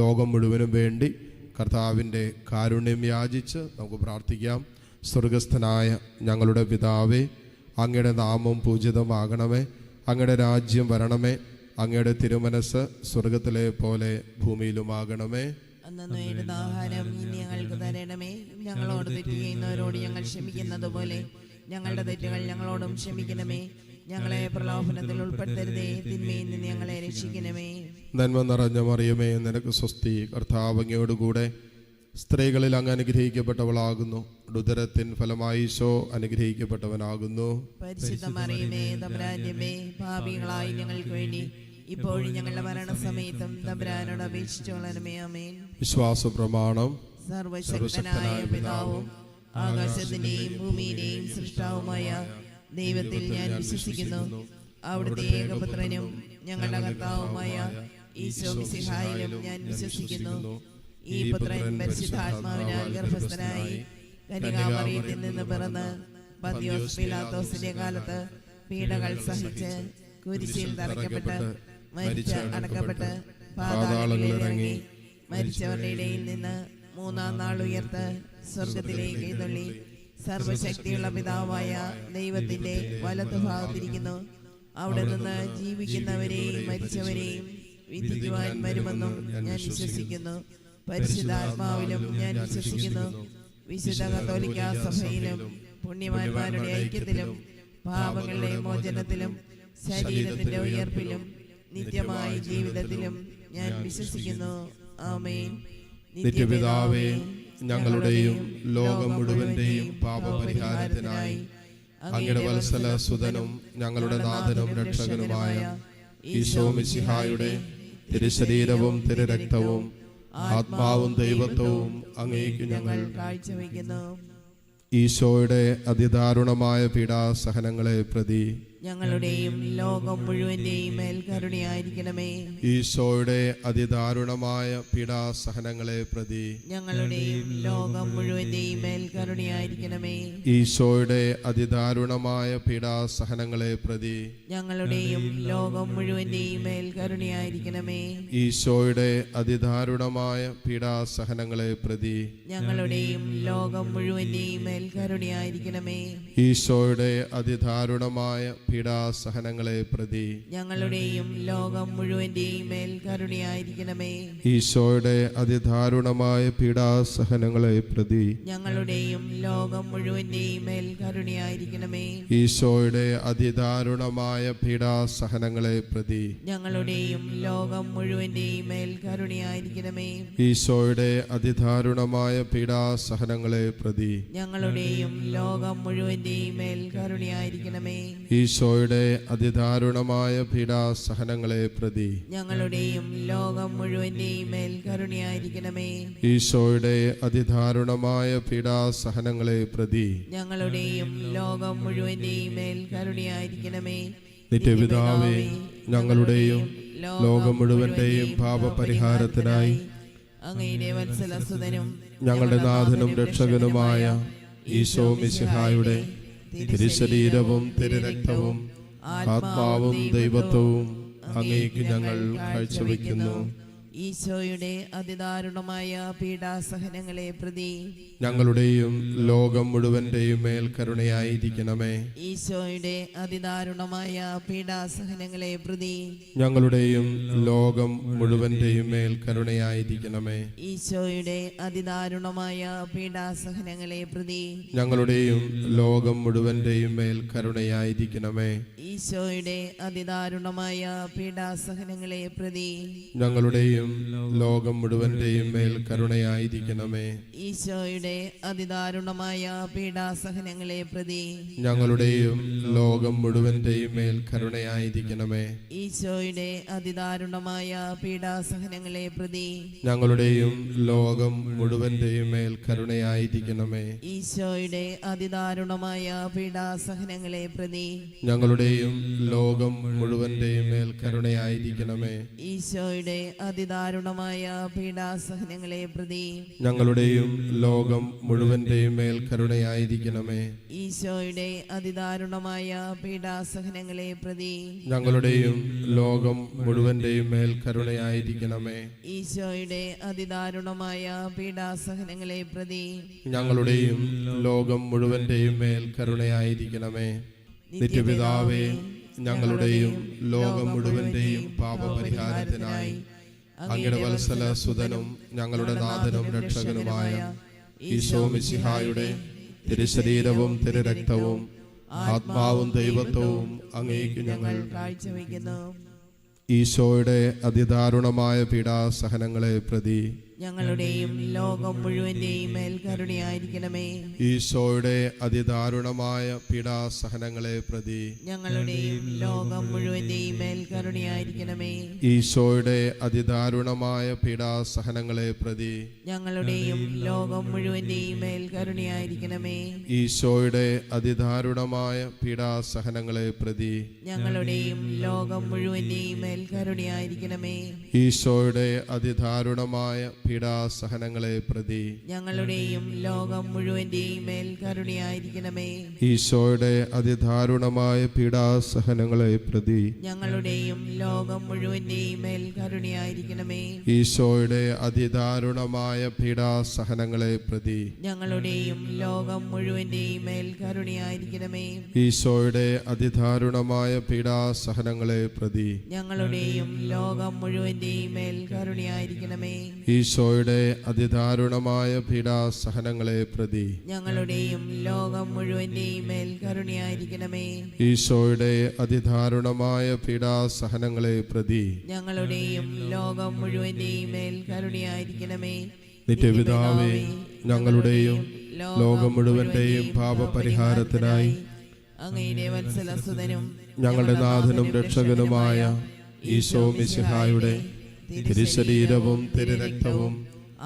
ലോകം മുഴുവനും വേണ്ടി കർത്താവിൻ്റെ കാരുണ്യം യാചിച്ച് നമുക്ക് പ്രാർത്ഥിക്കാം. സ്വർഗസ്ഥനായ ഞങ്ങളുടെ പിതാവേ, അങ്ങയുടെ നാമം പൂജിതമാകണമേ, അങ്ങയുടെ രാജ്യം വരണമേ, അങ്ങയുടെ തിരുമനസ് സ്വർഗത്തിലെ പോലെ ഭൂമിയിലുമാകണമേ. അന്നന്ന് വേണ്ടുന്ന ആഹാരം ഇനി ഞങ്ങൾക്ക് തരണമേ. ഞങ്ങളോട് തെറ്റ് ചെയ്യുന്നവരോട് ഞങ്ങൾ ക്ഷമിക്കുന്നത് പോലെ ഞങ്ങളുടെ തെറ്റുകൾ ഞങ്ങളോടും ക്ഷമിക്കണമേ. ഞങ്ങളെ പ്രലോഭനത്തിൽ ഉൾപ്പെടുത്തരുതേ, തിന്മയിൽ നിന്ന് ഞങ്ങളെ രക്ഷിക്കണമേ. നന്മ നിറഞ്ഞ മറിയമേ, നിനക്ക് സ്വസ്തി. കർത്താവ് അങ്ങയോടുകൂടെ സ്ത്രീകളിൽ അങ്ങ് അനുഗ്രഹിക്കപ്പെട്ടവളാകുന്നു. ഉദരത്തിൻ ഫലമായി ഈശോ അനുഗ്രഹിക്കപ്പെട്ടവനാകുന്നു. പരിശുദ്ധ മറിയമേ, തമ്പുരാന്റെ അമ്മേ, പാപികളായി ഞങ്ങൾക്ക് വേണ്ടി ഇപ്പോഴും ഞങ്ങളുടെ മരണസമയത്തും തമ്പുരാനോട് അപേക്ഷിച്ചോളണമേ. ആമേൻ. വിശ്വാസ പ്രമാണം. സർവശക്തനായ പിതാവും ആകാശത്തിന്റെയും ഭൂമിയുടെയും സൃഷ്ടാവുമായ ദൈവത്തിൽ ഞാൻ വിശ്വസിക്കുന്നു. അവിടുത്തെ ഏകപുത്രനും ഞങ്ങളുടെ കർത്താവുമായ ഈശോ മിശിഹായിലും ഞാൻ വിശ്വസിക്കുന്നു. ഈ പുത്രൻ പരിശുദ്ധാത്മാവിനാൽ ഗർഭസ്ഥനായി കന്യകാമറിയത്തിൽ നിന്ന് പിറന്ന് പന്തിയോസ് പീലാത്തോസിന്റെ കാലത്ത് പീഡകൾ സഹിച്ച് കുരിശിൽ തറയ്ക്കപ്പെട്ട് മരിച്ച് അടക്കപ്പെട്ട് പാതാളങ്ങളിൽ ഇറങ്ങി മരിച്ചവരുടെ ഇടയിൽ നിന്ന് മൂന്നാം നാൾ ഉയർത്ത് സ്വർഗത്തിലേക്ക് എഴുന്നള്ളി സർവശക്തിയുള്ള പിതാവായ ദൈവത്തിന്റെ വലത്തുഭാഗത്തിരിക്കുന്നു. അവിടെ നിന്ന് ജീവിക്കുന്നവരെയും മരിച്ചവരെയും വിധിക്കുവാൻ വരുമെന്നും ഞാൻ വിശ്വസിക്കുന്നു. പരിശുദ്ധാത്മാവിലും ഞാൻ വിശ്വസിക്കുന്നു. വിശുദ്ധ കത്തോലിക്കാ സഭയിലും പുണ്യവാന്മാരുടെ ഐക്യത്തിലും പാപങ്ങളുടെ മോചനത്തിലും ശരീരത്തിന്റെ ഉയർപ്പിലും നിത്യമായ ജീവിതത്തിലും ഞാൻ വിശ്വസിക്കുന്നു. ആമേൻ. നിത്യപിതാവേ, ഞങ്ങളുടെയും ലോകം മുഴുവന്റെയും പാപപരിഹാരത്തിനായി അങ്ങയുടെ വത്സല സുതനും ഞങ്ങളുടെ നാഥനും രക്ഷകനുമായ ഈശോ മിശിഹായുടെ തിരുശരീരവും തിരുരക്തവും ആത്മാവും ദൈവത്വവും അങ്ങേക്ക് ഞങ്ങൾ കാഴ്ചവെക്കുന്നു. ഈശോയുടെ അതിദാരുണമായ പീഡാസഹനങ്ങളെ പ്രതി ഞങ്ങളുടെയും ലോകം മുഴുവന്റെയും മേൽ കരുണയായിരിക്കണമേ. ഈശോയുടെ അതിദാരുണമായ പീഡാസഹനങ്ങളെ പ്രതി ഞങ്ങളുടെയും ലോകം മുഴുവന്റെയും മേൽ കരുണയായിരിക്കണമേ. ഈശോയുടെ അതിദാരുണമായ പീഡാസഹനങ്ങളെ പ്രതി ഞങ്ങളുടെയും ലോകം മുഴുവന്റെയും മേൽ കരുണയായിരിക്കണമേ. ഈശോയുടെ അതിദാരുണമായ പീഡാസഹനങ്ങളെ പ്രതി ഞങ്ങളുടെയും ലോകം മുഴുവന്റെയും മേൽ കരുണയായിരിക്കണമേ. ഈശോയുടെ അതിദാരുണമായ പീഡാസഹനങ്ങളെ പ്രതി ഞങ്ങളുടെയും ലോകം മുഴുവന്റെയും മേൽ കരുണയായിരിക്കണമേ. ഈശോയുടെ അതിദാരുണമായ പീഡാസഹനങ്ങളെ പ്രതി ഞങ്ങളുടെയും ലോകം മുഴുവന്റെയും മേൽ കരുണയായിരിക്കണമേ. ഈശോയുടെ അതിദാരുണമായ പീഡാസഹനങ്ങളെ പ്രതി ഞങ്ങളുടെയും ലോകം മുഴുവന്റെയും മേൽ കരുണയായിരിക്കണമേ. ഈശോയുടെ അതിദാരുണമായ പീഡാസഹനങ്ങളെ പ്രതി ഞങ്ങളുടെയും ലോകം മുഴുവന്റെയും മേൽ കരുണയായിരിക്കണമേ. ഈശോയുടെ അതിദാരുണമായ പീഡാസഹനങ്ങളെ പ്രതി ഞങ്ങളുടെയും ലോകം മുഴുവന്റെയും മേൽ കരുണയായിരിക്കണമേ. ഈശോയുടെ അതിദാരുണമായ പീഡാസഹനങ്ങളെ പ്രതി ഞങ്ങളുടെയും ലോകം മുഴുവന്റെയും മേൽ കരുണയായിരിക്കണമേ. നിത്യപിതാവേ, ഞങ്ങളുടെയും ലോകം മുഴുവന്റെയും പാപപരിഹാരത്തിനായി അങ്ങയുടെ വത്സലസുതനും ഞങ്ങളുടെ നാഥനും രക്ഷകനുമായ ഈശോ മിശിഹായുടെ തിരുശരീരവും തിരുരക്തവും ആത്മാവും ദൈവത്വവും അങ്ങേക്ക് ഞങ്ങൾ കാഴ്ചവെക്കുന്നു. ഈശോയുടെ അതിദാരുണമായ പീഡാസഹനങ്ങളെ പ്രതി ഞങ്ങളുടെയും ലോകം മുഴുവന്റെയും മേൽ കരുണയായിരിക്കണമേ. ഈശോയുടെ അതിദാരുണമായ പീഡാസഹനങ്ങളെ പ്രതി ഞങ്ങളുടെയും ലോകം മുഴുവന്റെയും മേൽ കരുണയായിരിക്കണമേ. ഈശോയുടെ അതിദാരുണമായ പീഡാസഹനങ്ങളെ പ്രതി ഞങ്ങളുടെയും ലോകം മുഴുവന്റെയും മേൽ കരുണയായിരിക്കണമേ. ഈശോയുടെ അതിദാരുണമായ പീഡാസഹനങ്ങളെ പ്രതി ഞങ്ങളുടെയും ലോകം മുഴുവന്റെയും മേൽ കരുണയായിരിക്കണമേ. ഈശോയുടെ അതിദാരുണമായ പീഡാസഹനങ്ങളെ പ്രതി ഞങ്ങളുടെയും ലോകം മുഴുവന്റെയും മേൽ കരുണയായിരിക്കണമേ. ഈശോയുടെ അതിദാരുണമായ പീഡാസഹനങ്ങളെ പ്രതി ഞങ്ങളുടെയും ലോകം മുഴുവന്റെയും മേൽ കരുണയായിരിക്കണമേ. ഈശോയുടെ അതിദാരുണമായ പീഡാസഹനങ്ങളെ പ്രതി ഞങ്ങളുടെയും ലോകം മുഴുവന്റെയും മേൽ കരുണയായിരിക്കണമേ. ഈശോയുടെ അതിദാരുണമായ പീഡാസഹനങ്ങളെ പ്രതി ഞങ്ങളുടെയും ലോകം ലോകം മുഴുവന്റെയും മേൽ കരുണയായിരിക്കണമേ. ഈശോയുടെ അതിദാരുണമായ പീഡാസഹനങ്ങളെ പ്രതി ഞങ്ങളുടെയും ലോകം മുഴുവന്റെയും മേൽ കരുണയായിരിക്കണമേ. ഈശോയുടെ അതിദാരുണമായ പീഡാസഹനങ്ങളെ പ്രതി ഞങ്ങളുടെയും ലോകം മുഴുവന്റെയും മേൽ കരുണയായിരിക്കണമേ. നിത്യപിതാവേ, ഞങ്ങളുടെയും ലോകം മുഴുവന്റെയും പാപപരിഹാരത്തിനായി അങ്ങയുടെ വത്സല സുതനും ഞങ്ങളുടെ നാഥനും രക്ഷകനുമായ ഈശോ മിശിഹായുടെ തിരുശരീരവും തിരുരക്തവും ആത്മാവും ദൈവത്വവും അങ്ങേക്ക് ഞങ്ങൾ കാഴ്ചവെക്കുന്നു. ഈശോയുടെ അതിദാരുണമായ പീഡാസഹനങ്ങളെ പ്രതി ഞങ്ങളുടെയും ലോകം മുഴുവന്റെയും മേൽ കരുണയായിരിക്കണമേ. ഈശോയുടെ അതിദാരുണമായ പീഡാസഹനങ്ങളെ പ്രതി ഞങ്ങളുടെയും ലോകം മുഴുവന്റെയും മേൽ കരുണയായിരിക്കണമേ. ഈശോയുടെ അതിദാരുണമായ പീഡാസഹനങ്ങളെ പ്രതി ഞങ്ങളുടെയും ലോകം മുഴുവന്റെയും മേൽ കരുണയായിരിക്കണമേ. ഈശോയുടെ അതിദാരുണമായ പീഡാസഹനങ്ങളെ പ്രതി ഞങ്ങളുടെയും ലോകം മുഴുവന്റെയും മേൽ കരുണയായിരിക്കണമേ. ഈശോയുടെ അതിദാരുണമായ പീഡാസഹനങ്ങളെ പ്രതി ഞങ്ങളുടെയും ലോകം മുഴുവന്റെയും മേൽ കരുണയായിരിക്കണമേ. ഈശോയുടെ അതിദാരുണമായ പീഡാസഹനങ്ങളെ പ്രതി ഞങ്ങളുടെയും ലോകം മുഴുവന്റെയും മേൽ കരുണയായിരിക്കണമേ. ഈശോയുടെ അതിദാരുണമായ പീഡാസഹനങ്ങളെ പ്രതി ഞങ്ങളുടെയും ലോകം മുഴുവന്റെയും മേൽ കരുണയായിരിക്കണമേ. ഈശോയുടെ അതിദാരുണമായ പീഡാസഹനങ്ങളെ പ്രതി ഞങ്ങളുടെയും ലോകം മുഴുവന്റെയും മേൽ കരുണയായിരിക്കണമേ. ഈശോയുടെ അതിദാരുണമായ പീഡാസഹനങ്ങളെ പ്രതി ഞങ്ങളുടെയും ലോകം മുഴുവന്റെയും മേൽ കരുണയായിരിക്കണമേ. ഈശോയുടെ അതിദാരുണമായ പീഡാസഹനങ്ങളെ പ്രതി ഞങ്ങളുടെയും ലോകം മുഴുവന്റെയും മേൽ കരുണയായിരിക്കണമേ. നിത്യപിതാവേ, ഞങ്ങളുടെയും ലോകം മുഴുവന്റെയും പാപപരിഹാരത്തിനായി അങ്ങയുടെ വത്സലസുതനും ഞങ്ങളുടെ നാഥനും രക്ഷകനുമായ ഈശോ മിശിഹായുടെ തിരുശരീരവും തിരുരക്തവും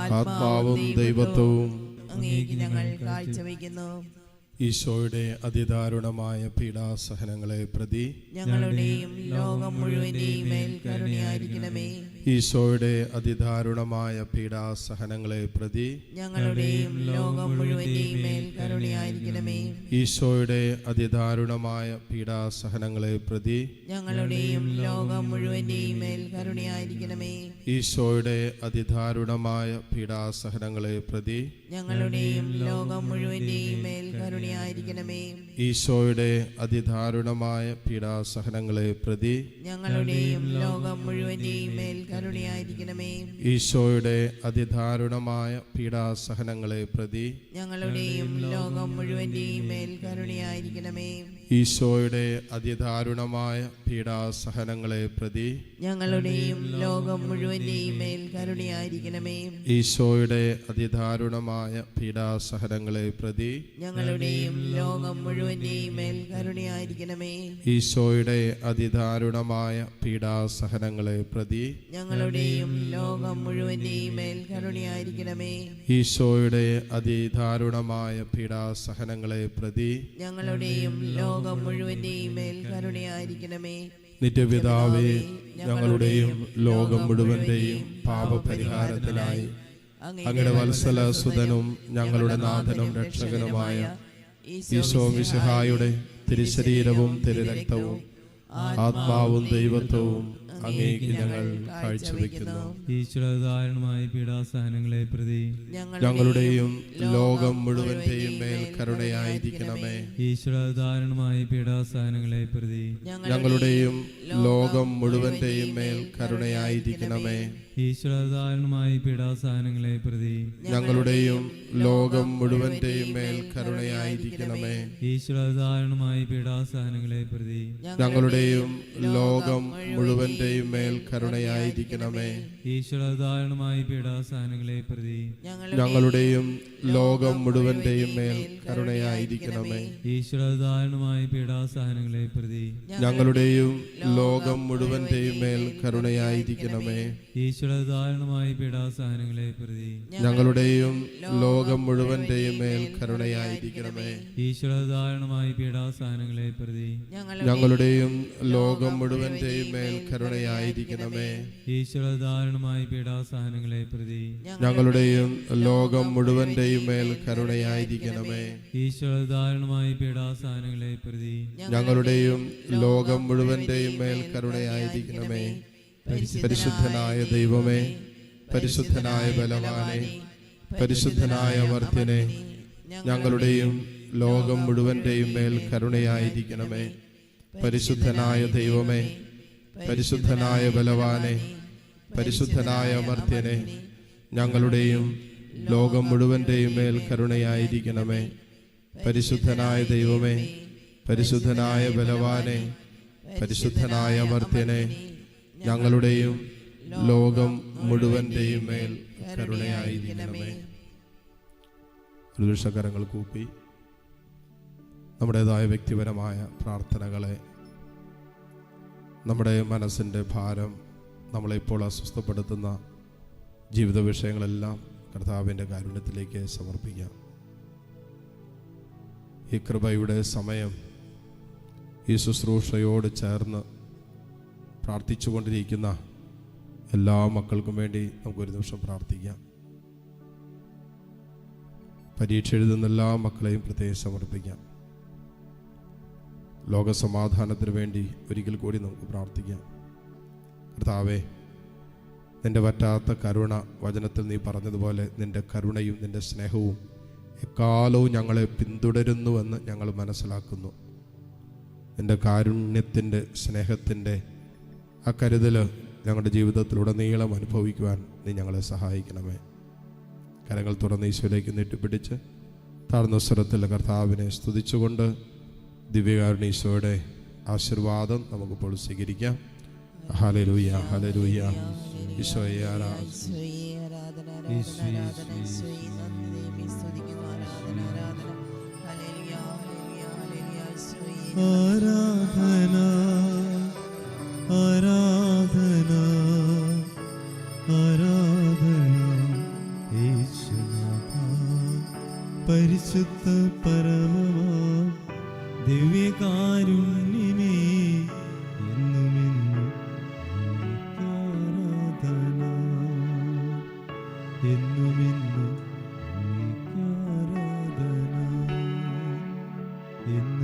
ആത്മാവും ദൈവത്വവും അങ്ങേക്ക് ഞങ്ങൾ കാഴ്ചവെക്കുന്നു. ഈശോയുടെ അതിദാരുണമായ പീഡാസഹനങ്ങളെ പ്രതി ഞങ്ങളുടെയും ലോകം മുഴുവന്റെയും മേൽ കരുണയായിരിക്കണമേ. ഈശോയുടെ അതിദാരുണമായ പീഡാസഹനങ്ങളെ പ്രതി ഞങ്ങളുടെയും ലോകം മുഴുവന്റെയും മേൽ കരുണയായിരിക്കണമേ. ഈശോയുടെ അതിദാരുണമായ പീഡാസഹനങ്ങളെ പ്രതി ഞങ്ങളുടെയും ലോകം മുഴുവന്റെയും മേൽ കരുണയായിരിക്കണമേ. ഈശോയുടെ അതിദാരുണമായ പീഡാസഹനങ്ങളെ പ്രതി ഞങ്ങളുടെയും ലോകം മുഴുവന്റെയും മേൽ കരുണയായിരിക്കണമേ. ഈശോയുടെ അതിദാരുണമായ പീഡാസഹനങ്ങളെ പ്രതി ഞങ്ങളുടെയും ലോകം മുഴുവന്റെയും മേൽ കരുണയായിരിക്കണമേ. ഈശോയുടെ അതിദാരുണമായ പീഡാസഹനങ്ങളെ പ്രതി ഞങ്ങളുടെയും ലോകം മുഴുവന്റെയും മേൽ കരുണയായിരിക്കണമേ. ഈശോയുടെ അതിദാരുണമായ പീഡാസഹനങ്ങളെ പ്രതി ഞങ്ങളുടെയും ലോകം മുഴുവന്റെയും മേൽ കരുണയായിരിക്കണമേ. ഈശോയുടെ അതിദാരുണമായ പീഡാസഹനങ്ങളെ പ്രതി ഞങ്ങളുടെയും ലോകം മുഴുവന്റെയും മേൽ കരുണയായിരിക്കണമേ. ഈശോയുടെ അതിദാരുണമായ പീഡാസഹനങ്ങളെ പ്രതി ഞങ്ങളുടെയും ലോകം മുഴുവന്റെയും മേൽ കരുണയായിരിക്കണമേ. ഈശോയുടെ അതിദാരുണമായ പീഡാസഹനങ്ങളെ പ്രതി ഞങ്ങളുടെയും ലോകം മുഴുവന്റെയും മേൽ കരുണയായിരിക്കണമേ. നിത്യപിതാവേ, ഞങ്ങളുടെയും ലോകം മുഴുവന്റെയും പാപപരിഹാരത്തിനായി അങ്ങയുടെ വത്സല സുതനും ഞങ്ങളുടെ നാഥനും രക്ഷകനുമായ ഈശോ മിശിഹായുടെ തിരുശരീരവും തിരുരക്തവും ആത്മാവും ദൈവത്വവും അങ്ങേക്ക് ഞങ്ങൾ കാഴ്ചവെക്കുന്നു. ഈശ്വരധാരണമായ പീഡാസഹനങ്ങളെ പ്രതി ഞങ്ങളുടെയും ലോകം മുഴുവന്റെയും മേൽ കരുണയായിരിക്കണമേ. ഈശ്വരധാരണമായ പീഡാസഹനങ്ങളെ പ്രതി ഞങ്ങളുടെയും ലോകം മുഴുവന്റെയും മേൽ കരുണയായിരിക്കണമേ. ഈശ്വരധാരണമായ പീഡാസഹനങ്ങളെ പ്രതി ഞങ്ങളുടെയും ലോകം മുഴുവന്റെയും മേൽ കരുണയായിരിക്കണമേ. ഈശ്വരധാരണമായ പീഡാസഹനങ്ങളെ പ്രതി ഞങ്ങളുടെയും ലോകം മുഴുവന്റെയും മേൽ കരുണയായിരിക്കണമേ. ഈശ്വരധാരണമായ പീഡാസഹനങ്ങളെ പ്രതി ഞങ്ങളുടെയും ലോകം മുഴുവന്റെയും മേൽ കരുണയായിരിക്കണമേ. ഈശ്വരധാരണമായ പീഡാസഹനങ്ങളെ പ്രതി ഞങ്ങളുടെയും ലോകം മുഴുവന്റെയും മേൽ കരുണയായിരിക്കണമേ. ഈശോയുടെ ദാരുണമായ പീഡാസഹനങ്ങളെ പ്രതി ഞങ്ങളുടെയും ലോകം മുഴുവന്റെയും മേൽ കരുണയായിരിക്കണമേ. ഈശോയുടെ ദാരുണമായ പീഡാസഹനങ്ങളെ പ്രതി ഞങ്ങളുടെയും ലോകം മുഴുവന്റെയും മേൽ കരുണയായിരിക്കണമേ. ഈശോയുടെ ദാരുണമായ പീഡാസഹനങ്ങളെ പ്രതി ഞങ്ങളുടെയും ലോകം മുഴുവന്റെയും മേൽ കരുണയായിരിക്കണമേ. ഈശോയുടെ ദാരുണമായ പീഡാസഹനങ്ങളെ പ്രതി ഞങ്ങളുടെയും ലോകം മുഴുവന്റെയും മേൽ കരുണയായിരിക്കണമേ. പരിശുദ്ധനായ ദൈവമേ, പരിശുദ്ധനായ ബലവാനെ, പരിശുദ്ധനായ അമർത്യനെ, ഞങ്ങളുടെയും ലോകം മുഴുവന്റെയും മേൽ കരുണയായിരിക്കണമേ. പരിശുദ്ധനായ ദൈവമേ, പരിശുദ്ധനായ ബലവാനെ, പരിശുദ്ധനായ അമർത്യനെ, ഞങ്ങളുടെയും ലോകം മുഴുവന്റെയും മേൽ കരുണയായിരിക്കണമേ. പരിശുദ്ധനായ ദൈവമേ, പരിശുദ്ധനായ ബലവാനെ, പരിശുദ്ധനായ അമർത്യനെ, ഞങ്ങളുടെയും ലോകം മുഴുവന്റെയും മേൽ കരുണയായിരിക്കണമേ. കരങ്ങൾ കൂപ്പി നമ്മുടേതായ വ്യക്തിപരമായ പ്രാർത്ഥനകളെ, നമ്മുടെ മനസ്സിൻ്റെ ഭാരം, നമ്മളെപ്പോൾ അസ്വസ്ഥപ്പെടുത്തുന്ന ജീവിത വിഷയങ്ങളെല്ലാം കർത്താവിൻ്റെ കാരുണ്യത്തിലേക്ക് സമർപ്പിക്കാം. ഈ കൃപയുടെ സമയം ഈ ശുശ്രൂഷയോട് ചേർന്ന് പ്രാർത്ഥിച്ചുകൊണ്ടിരിക്കുന്ന എല്ലാ മക്കൾക്കും വേണ്ടി നമുക്കൊരു നിമിഷം പ്രാർത്ഥിക്കാം. പരീക്ഷ എഴുതുന്ന എല്ലാ മക്കളെയും പ്രത്യേകം സമർപ്പിക്കാം. ലോകസമാധാനത്തിന് വേണ്ടി ഒരിക്കൽ കൂടി നമുക്ക് പ്രാർത്ഥിക്കാം. കർത്താവേ, നിന്റെ വറ്റാത്ത കരുണ, വചനത്തിൽ നീ പറഞ്ഞതുപോലെ നിന്റെ കരുണയും നിന്റെ സ്നേഹവും എക്കാലവും ഞങ്ങളെ പിന്തുടരുന്നുവെന്ന് ഞങ്ങൾ മനസ്സിലാക്കുന്നു. നിന്റെ കാരുണ്യത്തിൻ്റെ, സ്നേഹത്തിൻ്റെ ആ കരുതൽ ഞങ്ങളുടെ ജീവിതത്തിലുടനീളം അനുഭവിക്കുവാൻ നീ ഞങ്ങളെ സഹായിക്കണമേ. കരങ്ങൾ തുറന്ന് ഈശോയിലേക്ക് നീട്ടിപ്പിടിച്ച് താഴ്ന്ന സ്വരത്തിൽ കർത്താവിനെ സ്തുതിച്ചുകൊണ്ട് ദിവ്യകാരുണ്യ ഈശോയുടെ ആശീർവാദം നമുക്കിപ്പോൾ സ്വീകരിക്കാം. Hallelujah, hallelujah. ഈശോയെ ആരാധന. ആരാധന, ആരാധന, ആരാധന യേശുനാഥ. പരിശുദ്ധ പരമമാ ദിവ്യകാരുണ്യമേ, എന്നുമെന്നും ആരാധന, എന്നുമെന്നും ആരാധന.